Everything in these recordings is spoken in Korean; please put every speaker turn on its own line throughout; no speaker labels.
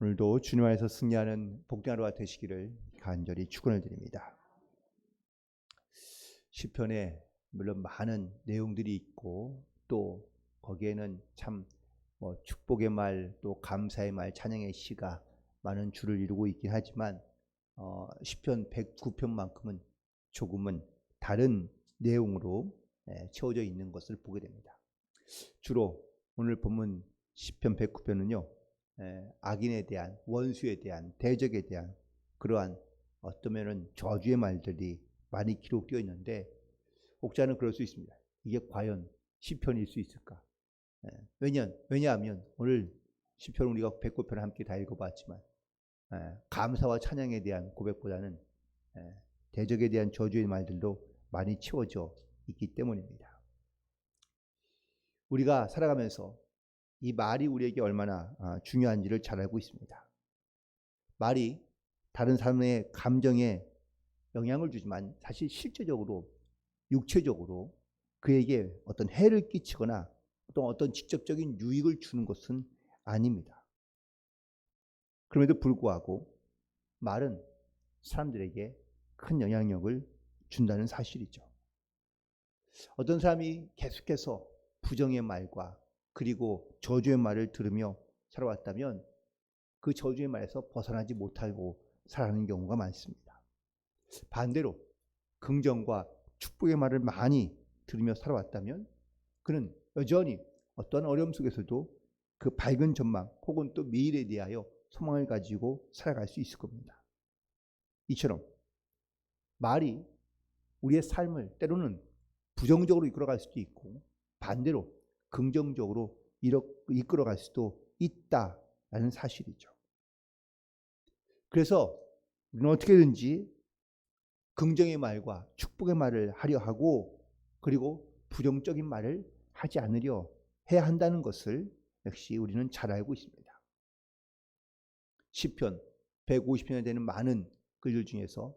오늘도 주님 안에서 승리하는 복된 하루가 되시기를 간절히 축원을 드립니다. 시편에 물론 많은 내용들이 있고 또 거기에는 참 축복의 말, 또 감사의 말, 찬양의 시가 많은 줄을 이루고 있긴 하지만 시편 109편만큼은 조금은 다른 내용으로 채워져 있는 것을 보게 됩니다. 주로 오늘 본문 시편 109편은요. 악인에 대한, 원수에 대한, 대적에 대한 그러한 어쩌면은 저주의 말들이 많이 기록되어 있는데, 혹자는 그럴 수 있습니다. 이게 과연 시편일 수 있을까? 왜냐하면 오늘 시편 우리가 109편을 함께 다 읽어봤지만 감사와 찬양에 대한 고백보다는 대적에 대한 저주의 말들로 많이 채워져 있기 때문입니다. 우리가 살아가면서 이 말이 우리에게 얼마나 중요한지를 잘 알고 있습니다. 말이 다른 사람의 감정에 영향을 주지만 사실 실제적으로, 육체적으로 그에게 어떤 해를 끼치거나 또 어떤 직접적인 유익을 주는 것은 아닙니다. 그럼에도 불구하고 말은 사람들에게 큰 영향력을 준다는 사실이죠. 어떤 사람이 계속해서 부정의 말과 그리고 저주의 말을 들으며 살아왔다면 그 저주의 말에서 벗어나지 못하고 살아가는 경우가 많습니다. 반대로 긍정과 축복의 말을 많이 들으며 살아왔다면 그는 여전히 어떠한 어려움 속에서도 그 밝은 전망 혹은 또 미래에 대하여 소망을 가지고 살아갈 수 있을 겁니다. 이처럼 말이 우리의 삶을 때로는 부정적으로 이끌어갈 수도 있고 반대로 긍정적으로 이끌어갈 수도 있다라는 사실이죠. 그래서 우리는 어떻게든지 긍정의 말과 축복의 말을 하려 하고 그리고 부정적인 말을 하지 않으려 해야 한다는 것을 역시 우리는 잘 알고 있습니다. 시편 150편에 되는 많은 글들 중에서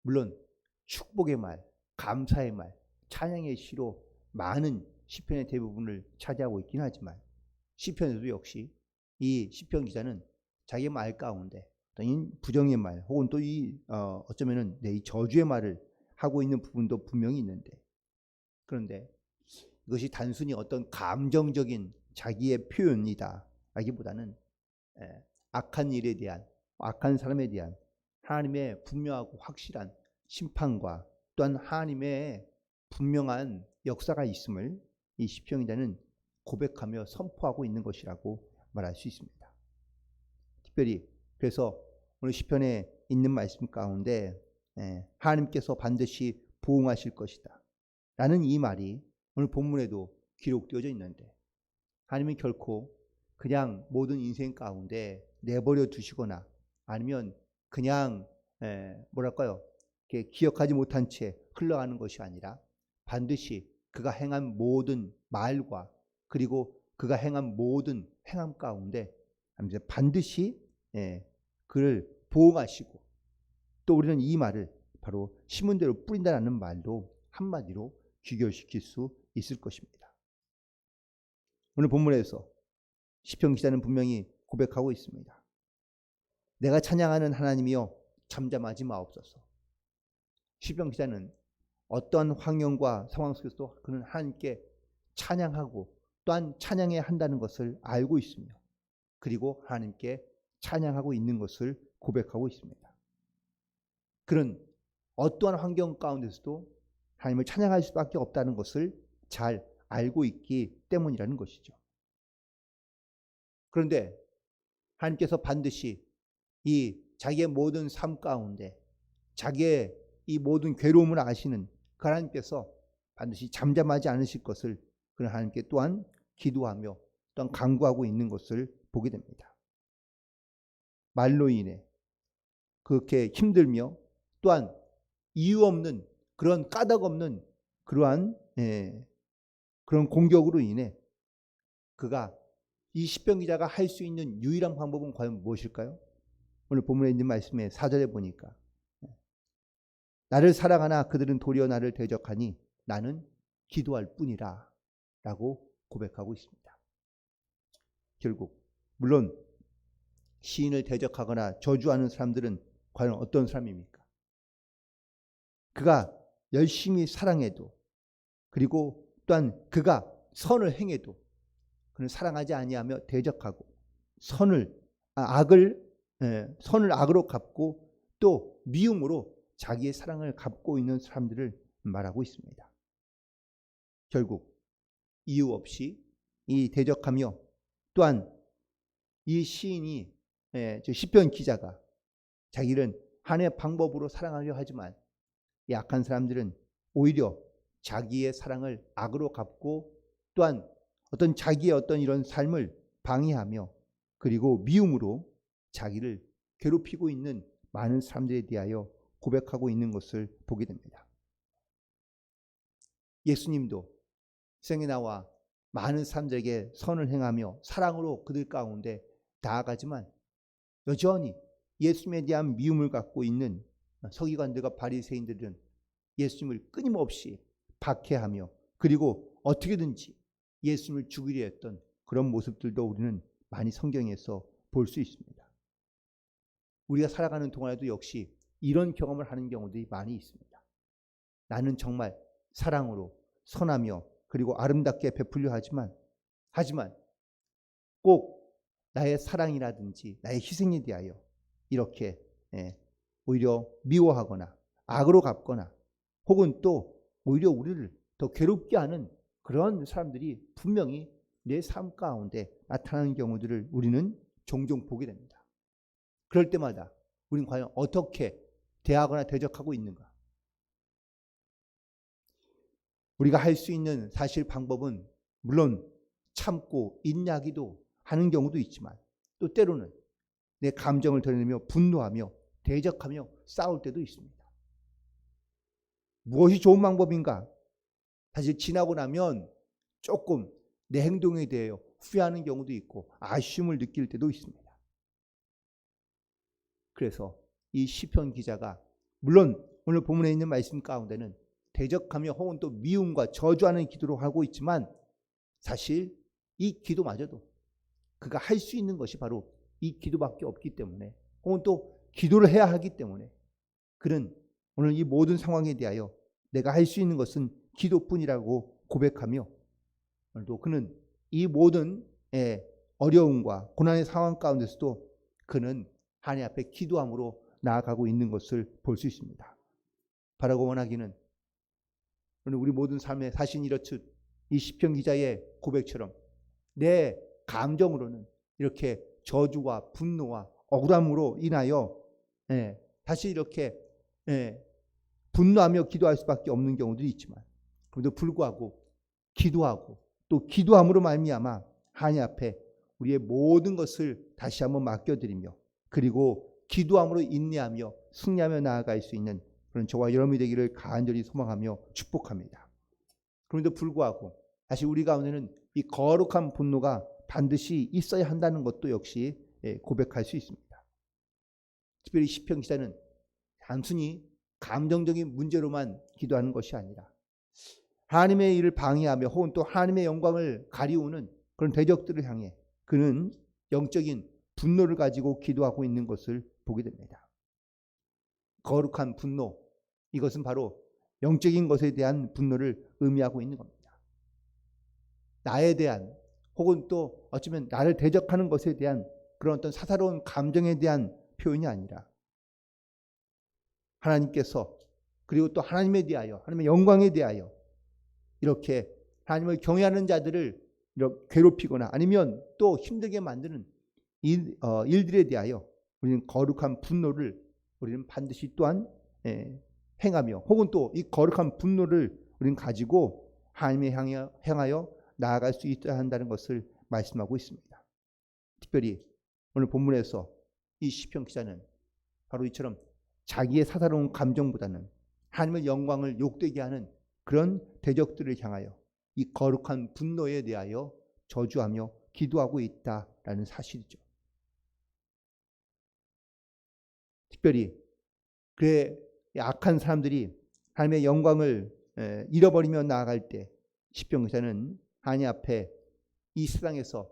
물론 축복의 말, 감사의 말, 찬양의 시로 많은 시편의 대부분을 차지하고 있긴 하지만 시편에도 역시 이 시편 기자는 자기의 말 가운데 부정의 말 혹은 또 어쩌면은 이 저주의 말을 하고 있는 부분도 분명히 있는데, 그런데 이것이 단순히 어떤 감정적인 자기의 표현이다 라기보다는 악한 일에 대한, 악한 사람에 대한 하나님의 분명하고 확실한 심판과 또한 하나님의 분명한 역사가 있음을 이 시편 기자는 고백하며 선포하고 있는 것이라고 말할 수 있습니다. 특별히 그래서 오늘 시편에 있는 말씀 가운데 하나님께서 반드시 보응하실 것이다 라는 이 말이 오늘 본문에도 기록되어져 있는데, 하나님은 결코 그냥 모든 인생 가운데 내버려 두시거나 아니면 그냥 기억하지 못한 채 흘러가는 것이 아니라 반드시 그가 행한 모든 말과 그리고 그가 행한 모든 행함 가운데 반드시 그를 보응하시고, 또 우리는 이 말을 바로 심은 대로 뿌린다는 말로 한마디로 귀결시킬 수 있을 것입니다. 오늘 본문에서 시편 기자는 분명히 고백하고 있습니다. 내가 찬양하는 하나님이여 잠잠하지 마옵소서. 시편 기자는 어떠한 환경과 상황 속에서도 그는 하나님께 찬양하고 또한 찬양해야 한다는 것을 알고 있으며 그리고 하나님께 찬양하고 있는 것을 고백하고 있습니다. 그는 어떠한 환경 가운데서도 하나님을 찬양할 수밖에 없다는 것을 잘 알고 있기 때문이라는 것이죠. 그런데 하나님께서 반드시 이 자기의 모든 삶 가운데 자기의 이 모든 괴로움을 아시는 그 하나님께서 반드시 잠잠하지 않으실 것을 그는 하나님께 또한 기도하며 또한 간구하고 있는 것을 보게 됩니다. 말로 인해 그렇게 힘들며 또한 이유 없는 그런 까닭 없는 그러한 그런 공격으로 인해 그가 이 시편 기자가 할 수 있는 유일한 방법은 과연 무엇일까요? 오늘 본문에 있는 말씀에 4절에 보니까 나를 사랑하나 그들은 도리어 나를 대적하니 나는 기도할 뿐이라 라고 고백하고 있습니다. 결국 물론 시인을 대적하거나 저주하는 사람들은 과연 어떤 사람입니까? 그가 열심히 사랑해도, 그리고 또한 그가 선을 행해도 그는 사랑하지 아니하며 대적하고 선을 악으로 갚고 또 미움으로 자기의 사랑을 갚고 있는 사람들을 말하고 있습니다. 결국 이유 없이 이 대적하며, 또한 이 시인이 시편 기자가 자기를 하나의 방법으로 사랑하려 하지만 약한 사람들은 오히려 자기의 사랑을 악으로 갚고 또한 어떤 자기의 어떤 이런 삶을 방해하며 그리고 미움으로 자기를 괴롭히고 있는 많은 사람들에 대하여 고백하고 있는 것을 보게 됩니다. 예수님도 세상에 나와 많은 사람들에게 선을 행하며 사랑으로 그들 가운데 나아가지만 여전히 예수님에 대한 미움을 갖고 있는 서기관들과 바리새인들은 예수님을 끊임없이 박해하며 그리고 어떻게든지 예수님을 죽이려 했던 그런 모습들도 우리는 많이 성경에서 볼 수 있습니다. 우리가 살아가는 동안에도 역시 이런 경험을 하는 경우들이 많이 있습니다. 나는 정말 사랑으로 선하며 그리고 아름답게 베풀려 하지만 꼭 나의 사랑이라든지 나의 희생에 대하여 이렇게 오히려 미워하거나 악으로 갚거나 혹은 또 오히려 우리를 더 괴롭게 하는 그런 사람들이 분명히 내 삶 가운데 나타나는 경우들을 우리는 종종 보게 됩니다. 그럴 때마다 우리는 과연 어떻게 대하거나 대적하고 있는가? 우리가 할 수 있는 사실 방법은 물론 참고 인내하기도 하는 경우도 있지만 또 때로는 내 감정을 드러내며 분노하며 대적하며 싸울 때도 있습니다. 무엇이 좋은 방법인가? 사실 지나고 나면 조금 내 행동에 대하여 후회하는 경우도 있고 아쉬움을 느낄 때도 있습니다. 그래서 이 시편 기자가 물론 오늘 본문에 있는 말씀 가운데는 대적하며 혹은 또 미움과 저주하는 기도로 하고 있지만 사실 이 기도마저도 그가 할 수 있는 것이 바로 이 기도밖에 없기 때문에 혹은 또 기도를 해야 하기 때문에 그는 오늘 이 모든 상황에 대하여 내가 할 수 있는 것은 기도뿐이라고 고백하며 오늘도 그는 이 모든 어려움과 고난의 상황 가운데서도 그는 하나님 앞에 기도함으로 나아가고 있는 것을 볼 수 있습니다. 바라고 원하기는 우리 모든 삶에 사실 이렇듯 이 시편 기자의 고백처럼 내 감정으로는 이렇게 저주와 분노와 억울함으로 인하여 다시 이렇게 분노하며 기도할 수밖에 없는 경우들이 있지만 그럼에도 불구하고 기도하고 또 기도함으로 말미암아 하나님 앞에 우리의 모든 것을 다시 한번 맡겨드리며 그리고 기도함으로 인내하며 승리하며 나아갈 수 있는 그런 저와 여러분이 되기를 간절히 소망하며 축복합니다. 그럼에도 불구하고 다시 우리 가운데는 이 거룩한 분노가 반드시 있어야 한다는 것도 역시 고백할 수 있습니다. 특별히 시편 기자는 단순히 감정적인 문제로만 기도하는 것이 아니라 하나님의 일을 방해하며 혹은 또 하나님의 영광을 가리우는 그런 대적들을 향해 그는 영적인 분노를 가지고 기도하고 있는 것을 보게 됩니다. 거룩한 분노, 이것은 바로 영적인 것에 대한 분노를 의미하고 있는 겁니다. 나에 대한 혹은 또 어쩌면 나를 대적하는 것에 대한 그런 어떤 사사로운 감정에 대한 표현이 아니라 하나님께서 그리고 또 하나님에 대하여 하나님의 영광에 대하여 이렇게 하나님을 경외하는 자들을 이렇게 괴롭히거나 아니면 또 힘들게 만드는 일들에 대하여 우리는 거룩한 분노를 우리는 반드시 또한 행하며 혹은 또 이 거룩한 분노를 우리는 가지고 하나님에 향하여 나아갈 수 있어야 한다는 것을 말씀하고 있습니다. 특별히 오늘 본문에서 이 시편 기자는 바로 이처럼 자기의 사사로운 감정보다는 하나님의 영광을 욕되게 하는 그런 대적들을 향하여 이 거룩한 분노에 대하여 저주하며 기도하고 있다라는 사실이죠. 특별히 그의 악한 사람들이 하나님의 영광을 잃어버리며 나아갈 때 시편 기자는 하나님 앞에 이 세상에서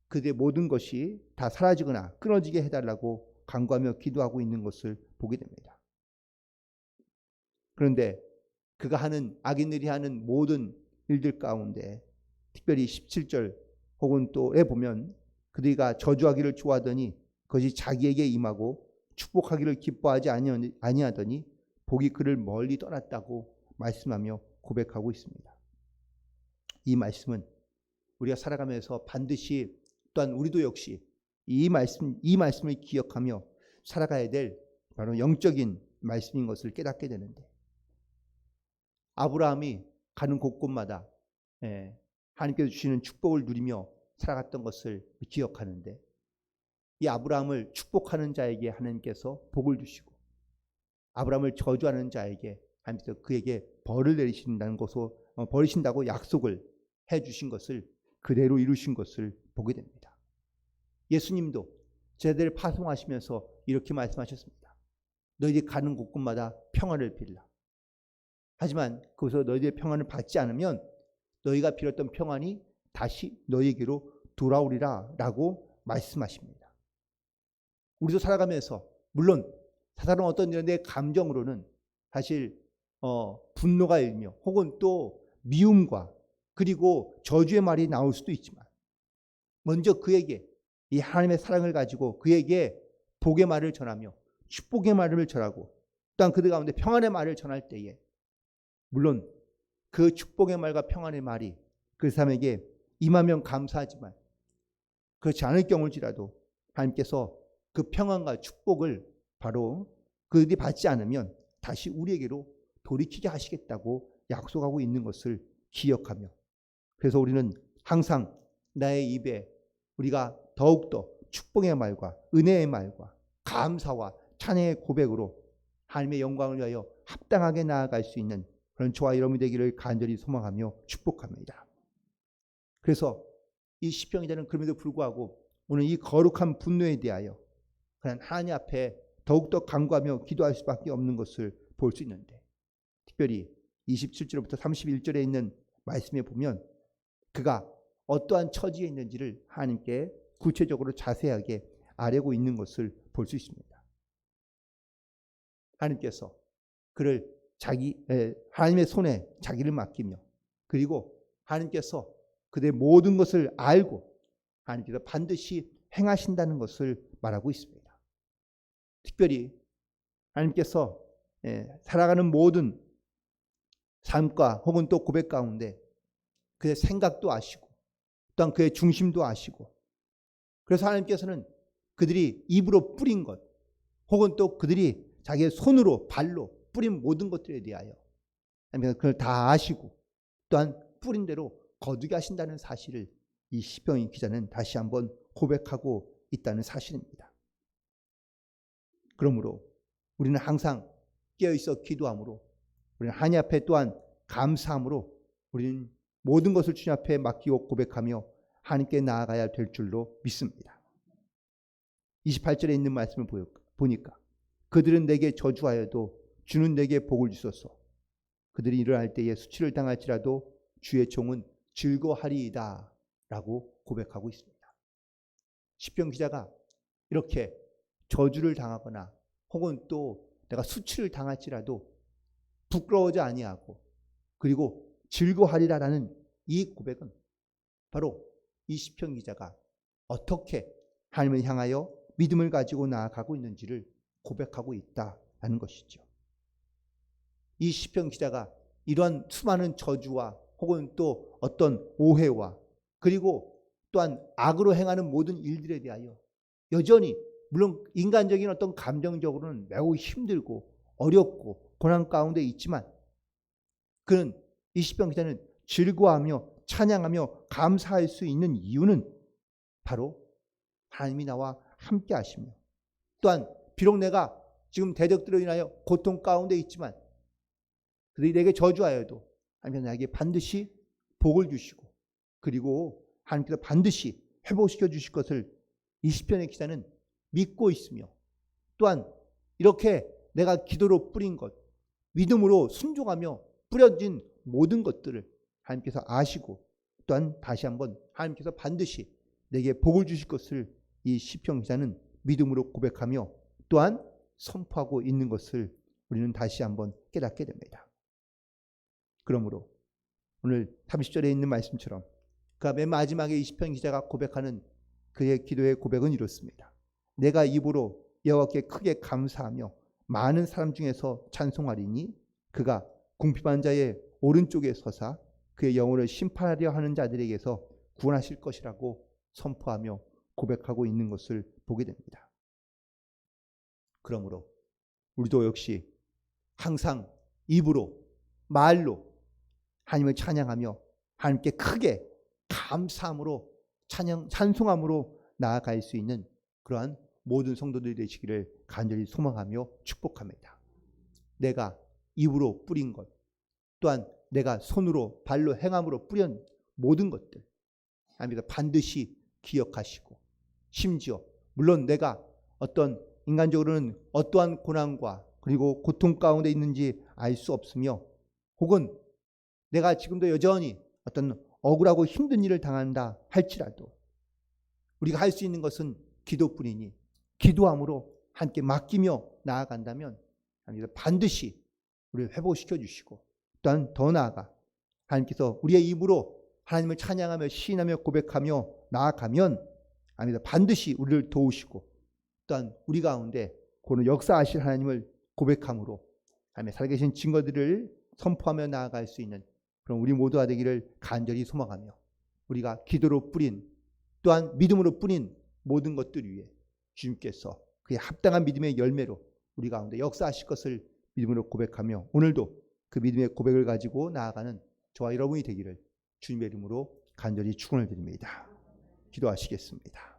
그들의 모든 것이 다 사라지거나 끊어지게 해달라고 간구하며 기도하고 있는 것을 보게 됩니다. 그런데 그가 하는, 악인들이 하는 모든 일들 가운데 특별히 17절 혹은 또에 보면 그들이가 저주하기를 좋아하더니 그것이 자기에게 임하고 축복하기를 기뻐하지 아니하더니 복이 그를 멀리 떠났다고 말씀하며 고백하고 있습니다. 이 말씀은 우리가 살아가면서 반드시, 또한 우리도 역시 이 말씀을 기억하며 살아가야 될 바로 영적인 말씀인 것을 깨닫게 되는데, 아브라함이 가는 곳곳마다 하나님께서 주시는 축복을 누리며 살아갔던 것을 기억하는데, 이 아브라함을 축복하는 자에게 하나님께서 복을 주시고 아브라함을 저주하는 자에게 하나님께서 그에게 벌을 내리신다는 것을 버리신다고 약속을 해주신 것을 그대로 이루신 것을 보게 됩니다. 예수님도 제자들을 파송하시면서 이렇게 말씀하셨습니다. 너희들이 가는 곳곳마다 평안을 빌라. 하지만 거기서 너희들의 평안을 받지 않으면 너희가 빌었던 평안이 다시 너희에게로 돌아오리라 라고 말씀하십니다. 우리도 살아가면서 물론 사사로운 어떤 일에 감정으로는 사실 분노가 일며 혹은 또 미움과 그리고 저주의 말이 나올 수도 있지만, 먼저 그에게 이 하나님의 사랑을 가지고 그에게 복의 말을 전하며 축복의 말을 전하고 또한 그들 가운데 평안의 말을 전할 때에, 물론 그 축복의 말과 평안의 말이 그 사람에게 임하면 감사하지만 그렇지 않을 경우일지라도 하나님께서 그 평안과 축복을 바로 그들이 받지 않으면 다시 우리에게로 돌이키게 하시겠다고 약속하고 있는 것을 기억하며, 그래서 우리는 항상 나의 입에 우리가 더욱더 축복의 말과 은혜의 말과 감사와 찬양의 고백으로 하나님의 영광을 위하여 합당하게 나아갈 수 있는 그런 저와 여러분이 되기를 간절히 소망하며 축복합니다. 그래서 이 시편 기자는 그럼에도 불구하고 오늘 이 거룩한 분노에 대하여 그냥 하나님 앞에 더욱더 간구하며 기도할 수밖에 없는 것을 볼 수 있는데, 특별히 27절부터 31절에 있는 말씀에 보면 그가 어떠한 처지에 있는지를 하나님께 구체적으로 자세하게 아뢰고 있는 것을 볼 수 있습니다. 하나님께서 그를 하나님의 손에 자기를 맡기며, 그리고 하나님께서 그의 모든 것을 알고 하나님께서 반드시 행하신다는 것을 말하고 있습니다. 특별히 하나님께서 살아가는 모든 삶과 혹은 또 고백 가운데 그의 생각도 아시고 또한 그의 중심도 아시고, 그래서 하나님께서는 그들이 입으로 뿌린 것 혹은 또 그들이 자기의 손으로 발로 뿌린 모든 것들에 대하여 하나님께서 그걸 다 아시고 또한 뿌린 대로 거두게 하신다는 사실을 이 시편 기자는 다시 한번 고백하고 있다는 사실입니다. 그러므로 우리는 항상 깨어있어 기도함으로, 우리는 하나님 앞에 또한 감사함으로 우리는 모든 것을 주님 앞에 맡기고 고백하며 하나님께 나아가야 될 줄로 믿습니다. 28절에 있는 말씀을 보니까 그들은 내게 저주하여도 주는 내게 복을 주소서. 그들이 일어날 때에 수치를 당할지라도 주의 종은 즐거워하리이다 라고 고백하고 있습니다. 시편 기자가 이렇게 저주를 당하거나 혹은 또 내가 수치를 당할지라도 부끄러워하지 아니하고 그리고 즐거워하리라라는 이 고백은 바로 이 시편 기자가 어떻게 하나님을 향하여 믿음을 가지고 나아가고 있는지를 고백하고 있다라는 것이죠. 이 시편 기자가 이러한 수많은 저주와 혹은 또 어떤 오해와 그리고 또한 악으로 행하는 모든 일들에 대하여 여전히, 물론 인간적인 어떤 감정적으로는 매우 힘들고 어렵고 고난 가운데 있지만, 그는 이 시편 기자는 즐거워하며 찬양하며 감사할 수 있는 이유는 바로 하나님이 나와 함께 하시며, 또한 비록 내가 지금 대적들로 인하여 고통 가운데 있지만 그들이 내게 저주하여도 하나님께서 나에게 반드시 복을 주시고 그리고 하나님께서 반드시 회복시켜 주실 것을 이 시편의 기자는 믿고 있으며, 또한 이렇게 내가 기도로 뿌린 것, 믿음으로 순종하며 뿌려진 모든 것들을 하나님께서 아시고 또한 다시 한번 하나님께서 반드시 내게 복을 주실 것을 이 시편 기자는 믿음으로 고백하며 또한 선포하고 있는 것을 우리는 다시 한번 깨닫게 됩니다. 그러므로 오늘 30절에 있는 말씀처럼 그 맨 마지막에 이 시편 기자가 고백하는 그의 기도의 고백은 이렇습니다. 내가 입으로 여호와께 크게 감사하며 많은 사람 중에서 찬송하리니 그가 궁핍한 자의 오른쪽에 서사 그의 영혼을 심판하려 하는 자들에게서 구원하실 것이라고 선포하며 고백하고 있는 것을 보게 됩니다. 그러므로 우리도 역시 항상 입으로 말로 하나님을 찬양하며 하나님께 크게 감사함으로 찬송함으로 나아갈 수 있는 그러한 모든 성도들이 되시기를 간절히 소망하며 축복합니다. 내가 입으로 뿌린 것 또한 내가 손으로 발로 행함으로 뿌린 모든 것들 하나님께서 반드시 기억하시고 심지어 물론 내가 어떤 인간적으로는 어떠한 고난과 그리고 고통 가운데 있는지 알 수 없으며 혹은 내가 지금도 여전히 어떤 억울하고 힘든 일을 당한다 할지라도 우리가 할 수 있는 것은 기도뿐이니 기도함으로 함께 맡기며 나아간다면 하나님께서 반드시 우리를 회복시켜 주시고 또한 더 나아가 하나님께서 우리의 입으로 하나님을 찬양하며 시인하며 고백하며 나아가면 하나님께서 반드시 우리를 도우시고 또한 우리 가운데 그는 역사하실 하나님을 고백함으로 하나님의 살아계신 증거들을 선포하며 나아갈 수 있는 그런 우리 모두가 되기를 간절히 소망하며 우리가 기도로 뿌린 또한 믿음으로 뿌린 모든 것들 위에 주님께서 그의 합당한 믿음의 열매로 우리 가운데 역사하실 것을 믿음으로 고백하며 오늘도 그 믿음의 고백을 가지고 나아가는 저와 여러분이 되기를 주님의 이름으로 간절히 축원을 드립니다. 기도하시겠습니다.